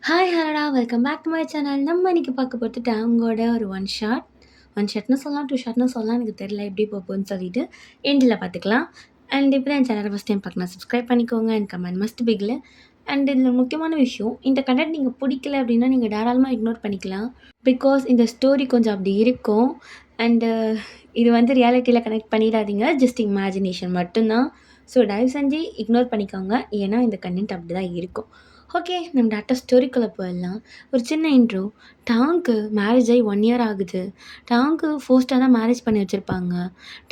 Hi ஹலோடா welcome back to my channel. நம்ம இன்னைக்கு பார்க்க போகிறது டேங்கோட ஒரு ஒன் ஷாட்னு சொல்லலாம், டூ ஷாட்னு சொல்லலாம். எனக்கு தெரியல எப்படி போகுதுன்னு சொல்லிட்டு எண்டில் பார்த்துக்கலாம். அண்ட் இப்போ என் சேனலை ஃபஸ்ட் டைம் பார்க்கலாம், சப்ஸ்கிரைப் பண்ணிக்கோங்க. And comment must Bigil. And இதில் முக்கியமான விஷயம், இந்த கண்டென்ட் நீங்கள் பிடிக்கல அப்படின்னா நீங்கள் தாராளமாக இக்னோர் பண்ணிக்கலாம். பிகாஸ் இந்த ஸ்டோரி கொஞ்சம் அப்படி இருக்கும். அண்டு இது வந்து ரியாலிட்டியில் கனெக்ட் பண்ணிடாதீங்க, ஜஸ்ட் இமேஜினேஷன் மட்டும்தான். ஸோ தயவு செஞ்சு இக்னோர் பண்ணிக்கோங்க, ஏன்னா இந்த கண்டென்ட் அப்படி தான் இருக்கும். ஓகே, நம்ம டேரக்டாக ஸ்டோரிக்குள்ளே போயிடலாம். ஒரு சின்ன இன்ட்ரோ. டாங்க்கு மேரேஜ் ஆகி 1 இயர் ஆகுது. டாங்க்கு ஃபோர்ஸ்டாக தான் மேரேஜ் பண்ணி வச்சுருப்பாங்க.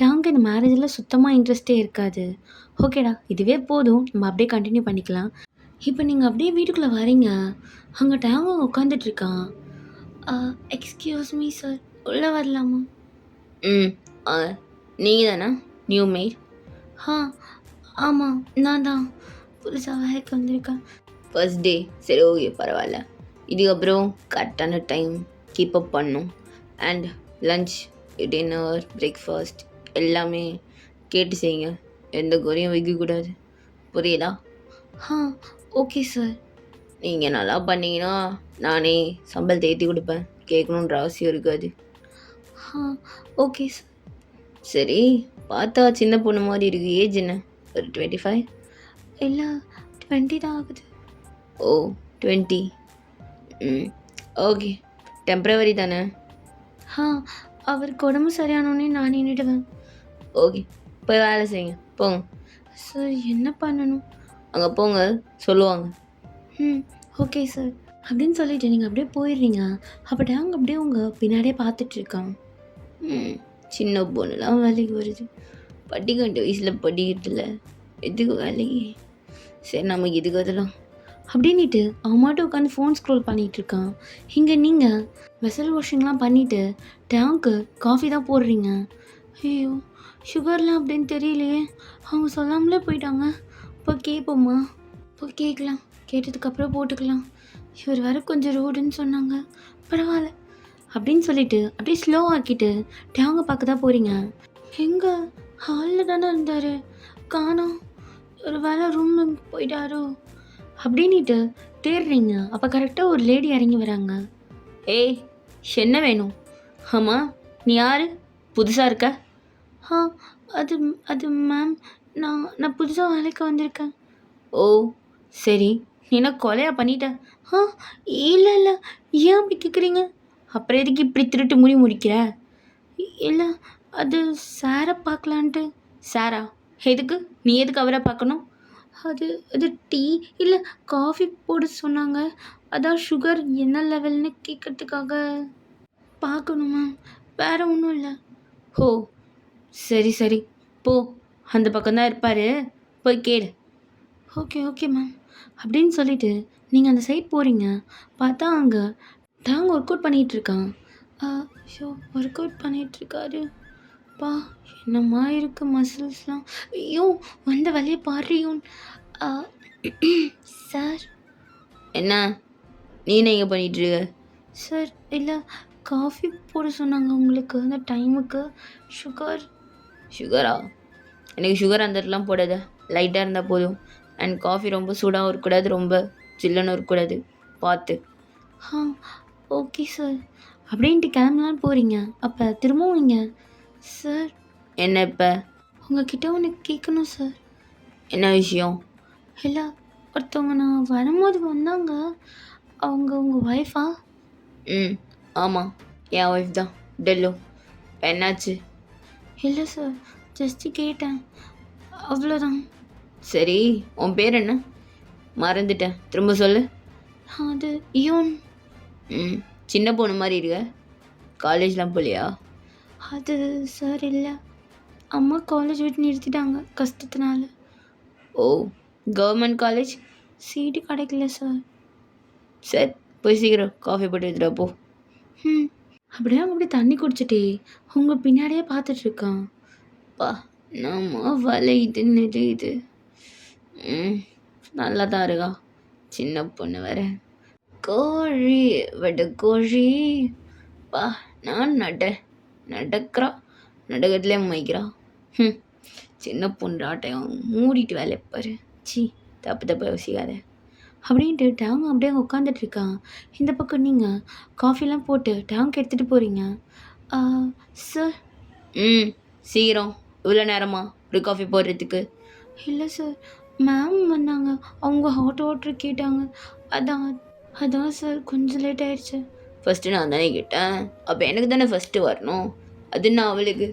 டாங்க்கு இந்த மேரேஜில் சுத்தமாக இன்ட்ரெஸ்ட்டே இருக்காது. ஓகேடா, இதுவே போதும், நம்ம அப்படியே கண்டினியூ பண்ணிக்கலாம். இப்போ நீங்கள் அப்படியே வீட்டுக்குள்ளே வரீங்க. அங்கே டாங்கு உட்காந்துட்ருக்கான். எக்ஸ்கியூஸ் மீ சார், உள்ளே வரலாமா? ம் ஆ நீங்கள் தானே நியூ மேட்? ஆ ஆமாம், நான் தான் புதுசாக வேலைக்கு வந்திருக்கேன். ஃபர்ஸ்ட் டே சரி, ஓகே, பரவாயில்ல. இதுக்கப்புறம் கரெக்டான டைம் கீப் அப் பண்ணும். அண்ட் லன்ச், டின்னர், பிரேக்ஃபாஸ்ட் எல்லாமே கேட்டு செய்யுங்க. எந்த குறையும் வைக்கக்கூடாது, புரியுதா? ஆ ஓகே சார். நீங்கள் நல்லா பண்ணீங்கன்னா நானே சம்பளத்தை ஏற்றி கொடுப்பேன், கேட்கணுன்ற அவசியம் இருக்காது. ஆ ஓகே சார். சரி, பார்த்தா சின்ன பொண்ணு மாதிரி இருக்கு. ஏஜ் என்ன? ஒரு 25? இல்லை, 20 தான் ஆகுது. ஓ 20. ஓகே, டெம்ப்ரவரி தானே? ஆ அவருக்கு உடம்பு சரியானோடனே நான் நின்றுடுவேன். ஓகே, போய் வேலை செய்யுங்க, போங்க. சார் என்ன பண்ணணும்? அங்கே போங்க, சொல்லுவாங்க. ஓகே சார் அப்படின்னு சொல்லிட்டு நீங்கள் அப்படியே போயிடுறீங்க. அப்போ டேங் அப்படியே உங்கள் பின்னாடியே பார்த்துட்ருக்கான். சின்ன பொண்ணுலாம் வேலைக்கு வருது, படிக்கட்டு வயசில் படிக்கிறதில்ல, எதுக்கு வேலைக்கு? சரி, நமக்கு இதுக்கு அதெல்லாம் அப்படின்ட்டு அவன் மட்டும் உட்காந்து ஃபோன் ஸ்க்ரோல் பண்ணிகிட்ருக்கான். இங்கே நீங்கள் வெசல் வாஷிங்லாம் பண்ணிவிட்டு டேங்க்கு காஃபி தான் போடுறீங்க. ஐயோ, சுகர்லாம் அப்படின்னு தெரியலையே, அவங்க சொல்லாமலே போயிட்டாங்க. இப்போ கேட்போம்மா? இப்போ கேட்கலாம், கேட்டதுக்கப்புறம் போட்டுக்கலாம். இவர் வேறு கொஞ்சம் ரோடுன்னு சொன்னாங்க, பரவாயில்ல அப்படின்னு சொல்லிட்டு அப்படியே ஸ்லோ ஆக்கிட்டு டேங்கை பார்க்க தான் போகிறீங்க. எங்கே? ஹாலில் தானே இருந்தார், காணோம். ஒரு வேலை ரூம் போயிட்டாரோ அப்படின்ட்டு தேடுறீங்க. அப்போ கரெக்டாக ஒரு லேடி இறங்கி வராங்க. ஏய், என்ன வேணும்? ஆமாம், நீ யார்? புதுசாக இருக்க? ஆ அது அது மேம், நான் புதுசாக வேலைக்கு வந்திருக்கேன். ஓ சரி, நீ என்ன கொலையாக பண்ணிட்ட? ஆ இல்லை இல்லை, ஏன் அப்படி கேட்குறீங்க? அப்புறம் எதுக்கு இப்படி திருட்டு முடிக்கிற? இல்லை, அது சாரை பார்க்கலான்ட்டு. சாரா? எதுக்கு? நீ எதுக்கு அவரை பார்க்கணும்? அது அது டீ இல்லை காஃபி போட சொன்னாங்க, அதான் சுகர் என்ன லெவல்னு கேட்கறதுக்காக பார்க்கணுமா, வேறு ஒன்றும் இல்லை. ஓ சரி சரி, போ, அந்த பக்கம்தான் இருப்பார், போய் கேளு. ஓகே ஓகே மேம் அப்படின்னு சொல்லிட்டு நீங்கள் அந்த சைட் போகிறீங்க. பார்த்தா அங்கே டாங் ஒர்க் அவுட் பண்ணிகிட்ருக்கான். ஷோ ஒர்க் அவுட் பண்ணிகிட்ருக்காரு. பா, என்னம்மா இருக்குது மசில்ஸ்லாம். ஐயோ, வந்த வழியை பாடுறியும். சார். என்ன நீ இங்கே பண்ணிகிட்ருக்க? சார் இல்லை, காஃபி போட சொன்னாங்க உங்களுக்கு அந்த டைமுக்கு. சுகரா? எனக்கு சுகர் அந்த இடத்துலாம் போடாத, லைட்டாக இருந்தால் போதும். அண்ட் காஃபி ரொம்ப சூடாகவும் இருக்கக்கூடாது, ரொம்ப சில்லுன்னு இருக்கக்கூடாது, பார்த்து. ஆ ஓகே சார் அப்படின்ட்டு கிளம்பலான்னு போகிறீங்க. அப்போ திரும்பவும் இங்கே. சார். என்ன இப்போ? உங்ககிட்ட ஒன்று கேட்கணும் சார். என்ன விஷயம்? இல்லை, ஒருத்தவங்க நான் வரும்போது வந்தாங்க, அவங்க உங்கள் ஒய்ஃபா? ஆமாம், என் ஒய்ஃப் தான், டெல்லோ. என்னாச்சு? இல்லை சார், ஜஸ்ட்டு கேட்டேன், அவ்வளோதான். சரி, உன் பேர் என்ன? மறந்துட்டேன், திரும்ப சொல்லு. அது யோன். சின்ன பொண்ணு மாதிரி இருக்க, காலேஜ்லாம் போகலையா? அது சார் இல்லை, அம்மா காலேஜ் விட்டு நிறுத்திட்டாங்க கஷ்டத்தினால. ஓ, கவர்மெண்ட் காலேஜ்? சீட்டு கிடைக்கல சார். சரி, போய் சீக்கிரம் காஃபி போட்டு எடுத்துகிட்டு போ. அப்படியே அப்படி தண்ணி குடிச்சிட்டே உங்கள் பின்னாடியே பார்த்துட்ருக்கான். பா, நம்ம வலையுதுன்னு இது. நல்லா தான் இருக்கா, சின்ன பொண்ணு வேற. கோழி வட கோழி. பா, நான் நடக்கிறா, நடக்கிறதுலே மைக்கிறா. சின்ன பொண்ணு ஆட்டையும் மூடிட்டு வேலை பாரு. சி, தப்பு யோசிக்காத. அப்படின்ட்டு டேவங்க அப்படியே அங்கே உட்காந்துட்டு இருக்கான். இந்த பக்கம் நீங்கள் காஃபிலாம் போட்டு டேங்க் எடுத்துகிட்டு போகிறீங்க. சார். ம். சீக்கிரம். இவ்வளோ நேரமா ஒரு காஃபி போடுறதுக்கு? இல்லை சார், மேம் வந்தாங்க. அவங்க ஹாட் வாட்டர் கேட்டாங்க. அதான் அதான் சார் கொஞ்சம் லேட் ஆயிடுச்சு. ஃபஸ்ட்டு நான் தானே கேட்டேன். அப்போ எனக்கு தானே ஃபஸ்ட்டு வரணும். அது நான் அவளுக்கு.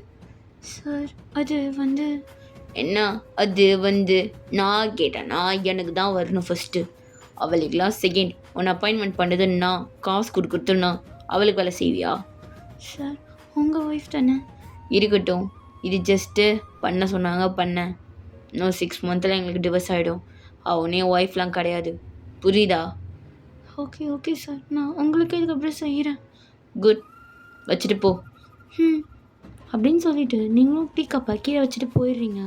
சார் அது வந்து என்ன? அது வந்து நான் கேட்டேன். நான் எனக்கு தான் வரணும் ஃபஸ்ட்டு. அவளுக்கெலாம் செகண்ட். உன்னை அப்பாயின்மெண்ட் பண்ணது நான் காசு கொடுக்குறதுன்னா அவளுக்கு வேலை செய்வியா? சார் உங்கள் ஒய்ஃப் தானே. இருக்கட்டும், இது ஜஸ்ட்டு பண்ண சொன்னாங்க, பண்ணேன். இன்னும் 6 மந்த்தில் எங்களுக்கு டிவோர்ஸ் ஆகிடும். அவனே ஒய்ஃப்லாம் கிடையாது, புரியுதா? ஓகே ஓகே சார், நான் உங்களுக்கு இதுக்கப்புறம் செய்கிறேன். குட், வச்சுட்டு போ. அப்படின்னு சொல்லிட்டு நீங்களும் டீ கப்பை கீழே வச்சுட்டு போயிடுறீங்க.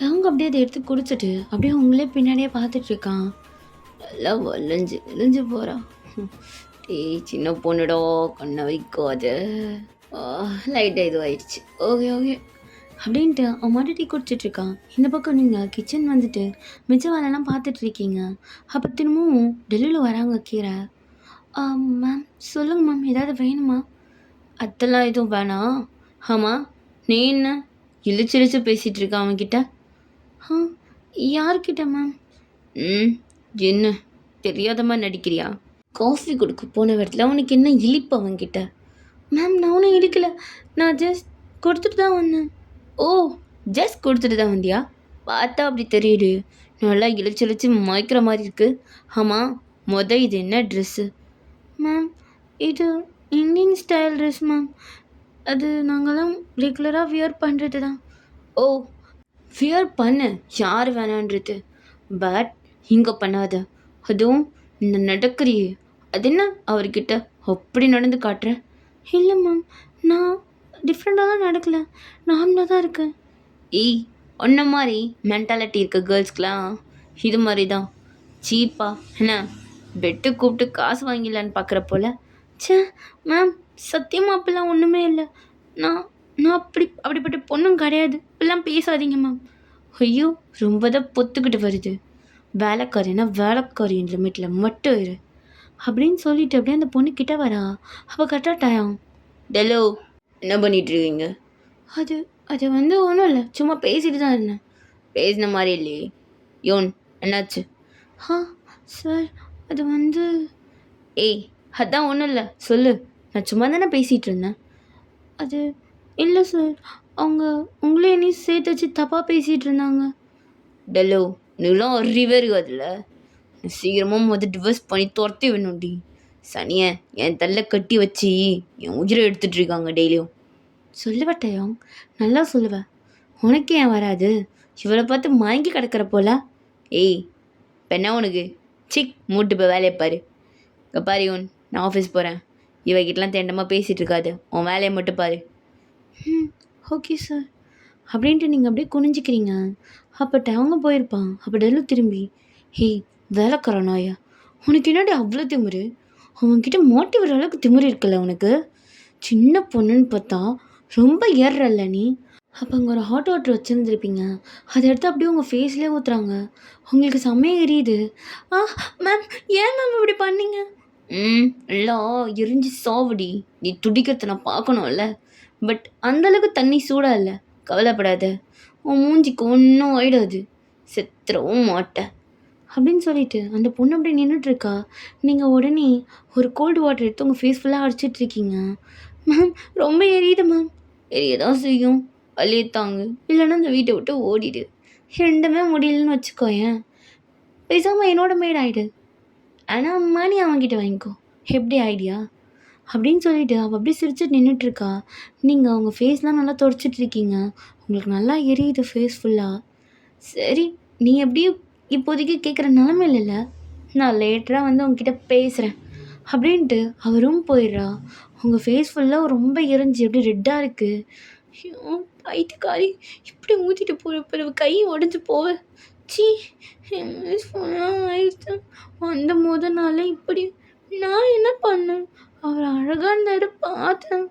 அவங்க அப்படியே அதை எடுத்து குடிச்சிட்டு அப்படியே உங்களே பின்னாடியே பார்த்துட்டு இருக்கான். எல்லாம் வளைஞ்சு போகிறா. டேய் சின்ன பொண்ணுடா, கண்ணை வைக்காது. லைட்டாக இதுவாயிடுச்சு. ஓகே ஓகே அப்படின்ட்டு அவன் மட்டும் டீ குடிச்சிட்ருக்கான். இந்த பக்கம் நீங்கள் கிச்சன் வந்துட்டு மிச்ச வேலைலாம் பார்த்துட்ருக்கீங்க. அப்போ திரும்பவும் டெல்லியில் வராங்க கீரை. மேம் சொல்லுங்கள் மேம், ஏதாவது வேணுமா? அதெல்லாம் எதுவும் வேணாம். ஆமாம், நீ என்ன இழிச்சிழிச்சு பேசிகிட்டு இருக்க அவன்கிட்ட? யார்கிட்ட மேம்? என்ன தெரியாத மாதிரி நடிக்கிறியா? காஃபி கொடுக்க போன இடத்துல அவனுக்கு என்ன இழிப்பு அவன்கிட்ட? மேம் நான் ஒன்றும் இழிக்கல, நான் ஜஸ்ட் கொடுத்துட்டு தான் வந்தேன். ஓ, ஜஸ்ட் கொடுத்துட்டு தான் வந்தியா? பார்த்தா அப்படி தெரியுது, நல்லா இழிச்சிழிச்சு மயக்கிற மாதிரி இருக்கு. ஆமாம், இது என்ன ட்ரெஸ்ஸு? மேம் இது இந்தியன் ஸ்டைல் ட்ரெஸ் மேம். அது நாங்களாம் ரெகுலராக வியர் பண்ணுறது தான். ஓ, வியர் பண்ணு, யார் வேணான்றது. பட் இங்கே பண்ணாத. அதுவும் இந்த நடக்கிறியே, அது என்ன அவர்கிட்ட அப்படி நடந்து காட்டுறேன்? இல்லை மேம், நான் டிஃப்ரெண்ட்டாக தான் நடக்கலை, நார்மலாக தான் இருக்கேன். ஏய், ஒன்றை மாதிரி மென்டாலிட்டி இருக்க கேர்ள்ஸ்க்கெலாம் இது மாதிரி தான் சீப்பா என்ன பெட்டு கூப்பிட்டு காசு வாங்கிடலான்னு பார்க்குற போல். சே மேம், சத்தியமாக அப்படிலாம் ஒன்றுமே இல்லை. நான் நான் அப்படிப்பட்ட பொண்ணும் கிடையாது. இப்படிலாம் பேசாதீங்க மேம். ஐயோ, ரொம்ப தான் பொத்துக்கிட்டு வருது. வேலைக்காரின்னா வேலைக்காரியின் லிமிட்டில் மட்டும் இரு அப்படின்னு சொல்லிட்டு அப்படியே அந்த பொண்ணு கிட்ட வரா. அவள் கரெக்டாக டைம். டெலோ, என்ன பண்ணிகிட்ருக்கீங்க? அது வந்து ஒன்றும் இல்லை, சும்மா பேசிட்டு தான் இருந்தேன். பேசின மாதிரி இல்லையே. யோன், என்னாச்சு? சார் அது வந்து. ஏய், அதான் ஒன்றும் இல்லை, சொல்லு. நான் சும்மா தானே பேசிகிட்டு இருந்தேன். அது இல்லை சார், அவங்க உங்களே என்னையும் சேர்த்து வச்சு தப்பாக பேசிகிட்டு இருந்தாங்க. டெலோ, நீலாம் அறிவே இருக்காதுல்ல. சீக்கிரமாக டிவோர்ஸ் பண்ணி துரத்தி வேணும்டி. சனியை என் தள்ள கட்டி வச்சு என் உயிரை எடுத்துட்ருக்காங்க டெய்லியும். சொல்லுவட்டையும் நல்லா சொல்லுவேன், உனக்கு ஏன் வராது? இவளை பார்த்து மயங்கி கிடக்கிற போல. ஏய், இப்போ என்ன உனக்கு? சிக், மூட்டு போய் வேலையை பாரு. இங்கே பாரு யோன், நான் ஆஃபீஸ் போகிறேன். இவகிட்டலாம் தேண்டமாக பேசிகிட்டு இருக்காது, உன் வேலையை மட்டும் பாரு. ஓகே சார் அப்படின்ட்டு நீங்கள் அப்படியே குனிஞ்சிக்கிறீங்க. அப்போ அவங்க போயிருப்பான். அப்போ டெல்லு திரும்பி, ஹேய் வேலைக்காரனாயா, உனக்கு என்னடி அவ்வளோ திமுரு? அவன்கிட்ட மாட்டி வர அளவுக்கு திமுரு இருக்குல்ல உனக்கு? சின்ன பொண்ணுன்னு பார்த்தா ரொம்ப ஏறுறல்ல நீ. அப்போ அங்கே ஒரு ஹாட் வாட்டர் வச்சுருந்துருப்பீங்க, அதை எடுத்து அப்படியே உங்கள் ஃபேஸ்லேயே ஊற்றுறாங்க. உங்களுக்கு செம்மையாக எரியுது. மேம், ஏன் மேம் இப்படி பண்ணீங்க? எல்லாம் எரிஞ்சு சாவுடி. நீ துடிக்கிறத நான் பார்க்கணும்ல. பட் அந்தளவுக்கு தண்ணி சூடாக இல்லை, கவலைப்படாத. உன் மூஞ்சிக்கு ஒன்றும் ஆயிடாது, செத்துறவும் மாட்டேன் அப்படின்னு சொல்லிட்டு அந்த பொண்ணு அப்படியே நின்றுட்டுருக்கா. நீங்கள் உடனே ஒரு கோல்டு வாட்டர் எடுத்து உங்கள் ஃபேஸ் ஃபுல்லாக அடிச்சிட்ருக்கீங்க. மேம் ரொம்ப எரியுது மேம். எரியதான் செய்யும், வலியை தாங்கு, இல்லைன்னா இந்த வீட்டை விட்டு ஓடிடு. ரெண்டுமே முடியலன்னு வச்சுக்கோயேன், பேசாமல் என்னோட மேட் ஆகிடு. ஆனால் மணி அவன்கிட்ட வாங்கிக்கோ. எப்படி ஐடியா? அப்படின்னு சொல்லிட்டு அவள் அப்படியே சிரிச்சுட்டு நின்றுட்டுருக்கா. நீங்கள் அவங்க ஃபேஸ்லாம் நல்லா தொடச்சிட்ருக்கீங்க, உங்களுக்கு நல்லா எரியுது ஃபேஸ் ஃபுல்லாக. சரி, நீ எப்படியும் இப்போதைக்கு கேட்குற நிலமையில இல்லை, நான் லேட்டராக வந்து உங்ககிட்ட பேசுகிறேன் அப்படின்ட்டு அவள் ரூம் போயிடுறா. உங்கள் ஃபேஸ் ஃபுல்லாக ரொம்ப எரிஞ்சு எப்படி ரெட்டாக இருக்குது. ஐயோ பைத்தியக்காரி, இப்படி ஊற்றிட்டு போகிற கை உடஞ்சி போவ. சி, ஆயிடுச்சு. அந்த முத நாள் இப்படி நான் என்ன பண்ணேன்? அவர் அழகாக இருந்தார், பார்த்தேன்.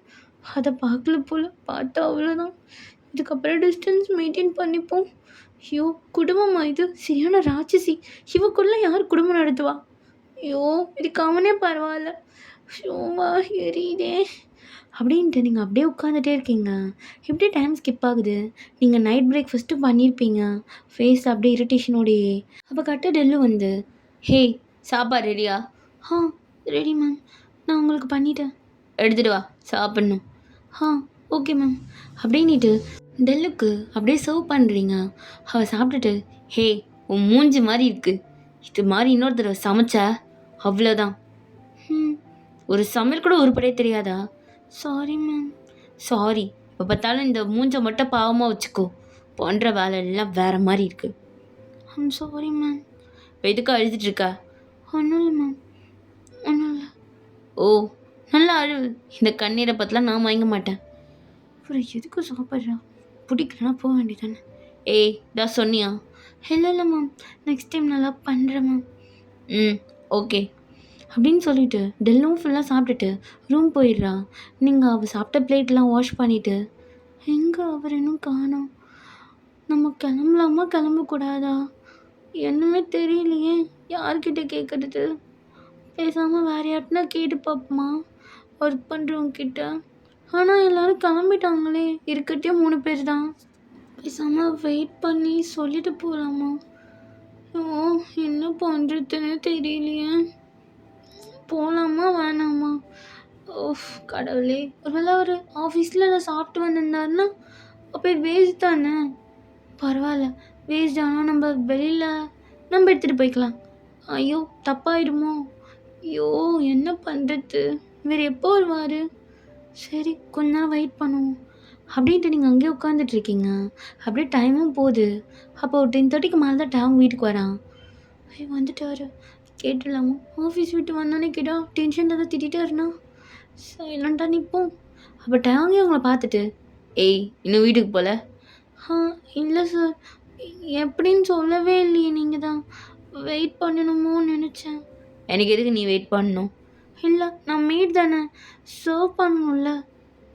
அதை பார்க்கல போல், பார்த்தா அவ்வளோதான். இதுக்கப்புறம் டிஸ்டன்ஸ் மெயின்டைன் பண்ணிப்போம். ஐயோ, குடும்பமா இது? சரியான ராட்சசி. இவக்குள்ள யார் குடும்பம் நடத்துவா? ஐயோ! இதுக்கு அவனே பரவாயில்ல. ஷோவா எரியுதே! அப்படின்ட்டு நீங்கள் அப்படியே உட்காந்துட்டே இருக்கீங்க. எப்படி டைம் ஸ்கிப் ஆகுது? நீங்கள் நைட் பிரேக்ஃபாஸ்ட்டும் பண்ணியிருப்பீங்க. ஃபேஸ் அப்படியே இரிட்டேஷனோடையே. அப்போ கரெக்டாக டெல்லு வந்து, "ஹேய் சாப்பாடு ரெடியா?" "ஆ ரெடி மேம். நான் உங்களுக்கு பண்ணிட்டேன்." "எடுத்துட்டு வா சாப்பிட்ணும்." "ஆ ஓகே மேம்." அப்படின்னிட்டு டெல்லுக்கு அப்படியே சர்வ் பண்ணுறீங்க. அவள் சாப்பிட்டுட்டு, "ஹே உன் மூஞ்சி மாதிரி இருக்கு. இது மாதிரி இன்னொரு தடவை சமைச்சா அவ்வளோதான்." ம் ஒரு சமையல் கூட உருப்படியே தெரியாதா? Sorry ma'am. சாரி. இப்போ பார்த்தாலும் இந்த மூஞ்ச மட்டும் பாவமாக வச்சுக்கோ. பண்ணுற வேலை எல்லாம் வேற மாதிரி இருக்கு. I'm sorry ma'am. இப்போ எதுக்கு அழுதுட்டு இருக்க? ஒன்றும் இல்லை மேம், ஒன்றும் இல்லை. ஓ நல்லா அழு. இந்த கண்ணீரை பற்றிலாம் நான் வாங்க மாட்டேன். அப்புறம் எதுக்கு சாப்பிட்றா? பிடிக்கலன்னா போக வேண்டியதானே. ஏய் தான் சொன்னியா? இல்லை இல்லை மேம், நெக்ஸ்ட் டைம் நல்லா பண்ணுறேன் மேம். ம் ஓகே. அப்படின்னு சொல்லிட்டு டெல்லும் ஃபுல்லாக சாப்பிட்டுட்டு ரூம் போயிடுறா. நீங்கள் அவள் சாப்பிட்ட பிளேட்லாம் வாஷ் பண்ணிவிட்டு, எங்கே அவர் இன்னும் காணோம்? நம்ம கிளம்பலாமா கிளம்பக்கூடாதா? என்னமே தெரியலையே, யார்கிட்ட கேட்குறது? பேசாமல் வேறு யார்ட்டனா கேட்டு பார்ப்போமா ஒர்க் பண்ணுறவங்க கிட்ட? ஆனால் எல்லோரும் கிளம்பிட்டாங்களே, இருக்கிறதே 3 பேர் தான். பேசாமல் வெயிட் பண்ணி சொல்லிட்டு போகலாமா? ஓ என்ன பண்ணுறதுன்னு தெரியலையே. போகலாமா வேணாமா? ஓஃப் கடவுளே! ஒருவேளை அவர் ஆஃபீஸில் நான் சாப்பிட்டு வந்திருந்தாருன்னா அப்போ வேஸ்ட் தானே. பரவாயில்ல, வேஸ்ட் ஆனால் நம்ம வெளியில் நம்ம எடுத்துகிட்டு போய்க்கலாம். ஐயோ தப்பாயிடுமோ? ஐயோ என்ன பண்ணுறது? இவர் எப்போ வருவார்? சரி கொஞ்ச நேரம் வெயிட் பண்ணுவோம். அப்படின்ட்டு நீங்கள் அங்கேயே உட்காந்துட்ருக்கீங்க. அப்படியே டைமும் போகுது. அப்போ 10:30க்கு மேலே தான் டேங் வீட்டுக்கு வரான். வந்துட்டாரு, கேட்டுடலாமா? ஆஃபீஸ் விட்டு வந்தோடனே கேட்டா டென்ஷனில் தான் திட்டாருண்ணா. சைலண்டாக நிற்போம். அப்போ டேங்கே உங்களை பார்த்துட்டு, ஏய் இன்னும் வீட்டுக்கு போகல? இல்லை சார், எப்படின்னு சொல்லவே இல்லையே. நீங்கள் தான் வெயிட் பண்ணணுமோன்னு நினச்சேன். எனக்கு எதுக்கு நீ வெயிட் பண்ணணும்? இல்லை நான் மீட் தானே, சர்வ் பண்ணணும்ல.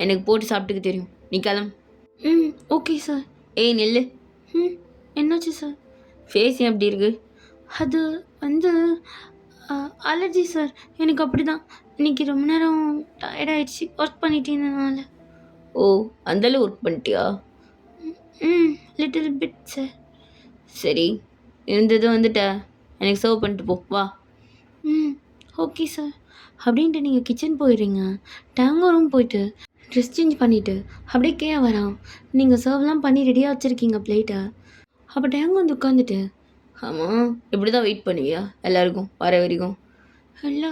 எனக்கு போட்டு சாப்பிட்டுக்க தெரியும், நீ கிளம்பு. ம் ஓகே சார். ஏய் நெல்லு. ம் என்னாச்சு சார்? ஃபேஸ் ஏன் அப்படி இருக்கு? அது வந்து அலர்ஜி சார், எனக்கு அப்படி தான். இன்றைக்கி ரொம்ப நேரம் டயர்டாயிடுச்சு ஒர்க் பண்ணிட்டு இருந்ததுனால. ஓ அந்தளவு ஒர்க் பண்ணிட்டியா? ம் லிட்டில் பிட் சார். சரி இருந்தது வந்துட்ட, எனக்கு சர்வ் பண்ணிட்டு போ வா. ம் ஓகே சார். அப்படின்ட்டு நீங்கள் கிச்சன் போயிடுறீங்க. டேங்கோ ரூம் போயிட்டு ட்ரெஸ் சேஞ்ச் பண்ணிவிட்டு அப்படியே கீழே வரான். நீங்கள் சர்வ்லாம் பண்ணி ரெடியாக வச்சுருக்கீங்க பிளேட்டை. அப்போ டேங்கோ வந்து உட்காந்துட்டு, ஆமாம் இப்படி தான் வெயிட் பண்ணுவியா எல்லாருக்கும் வர வரைக்கும்? இல்லை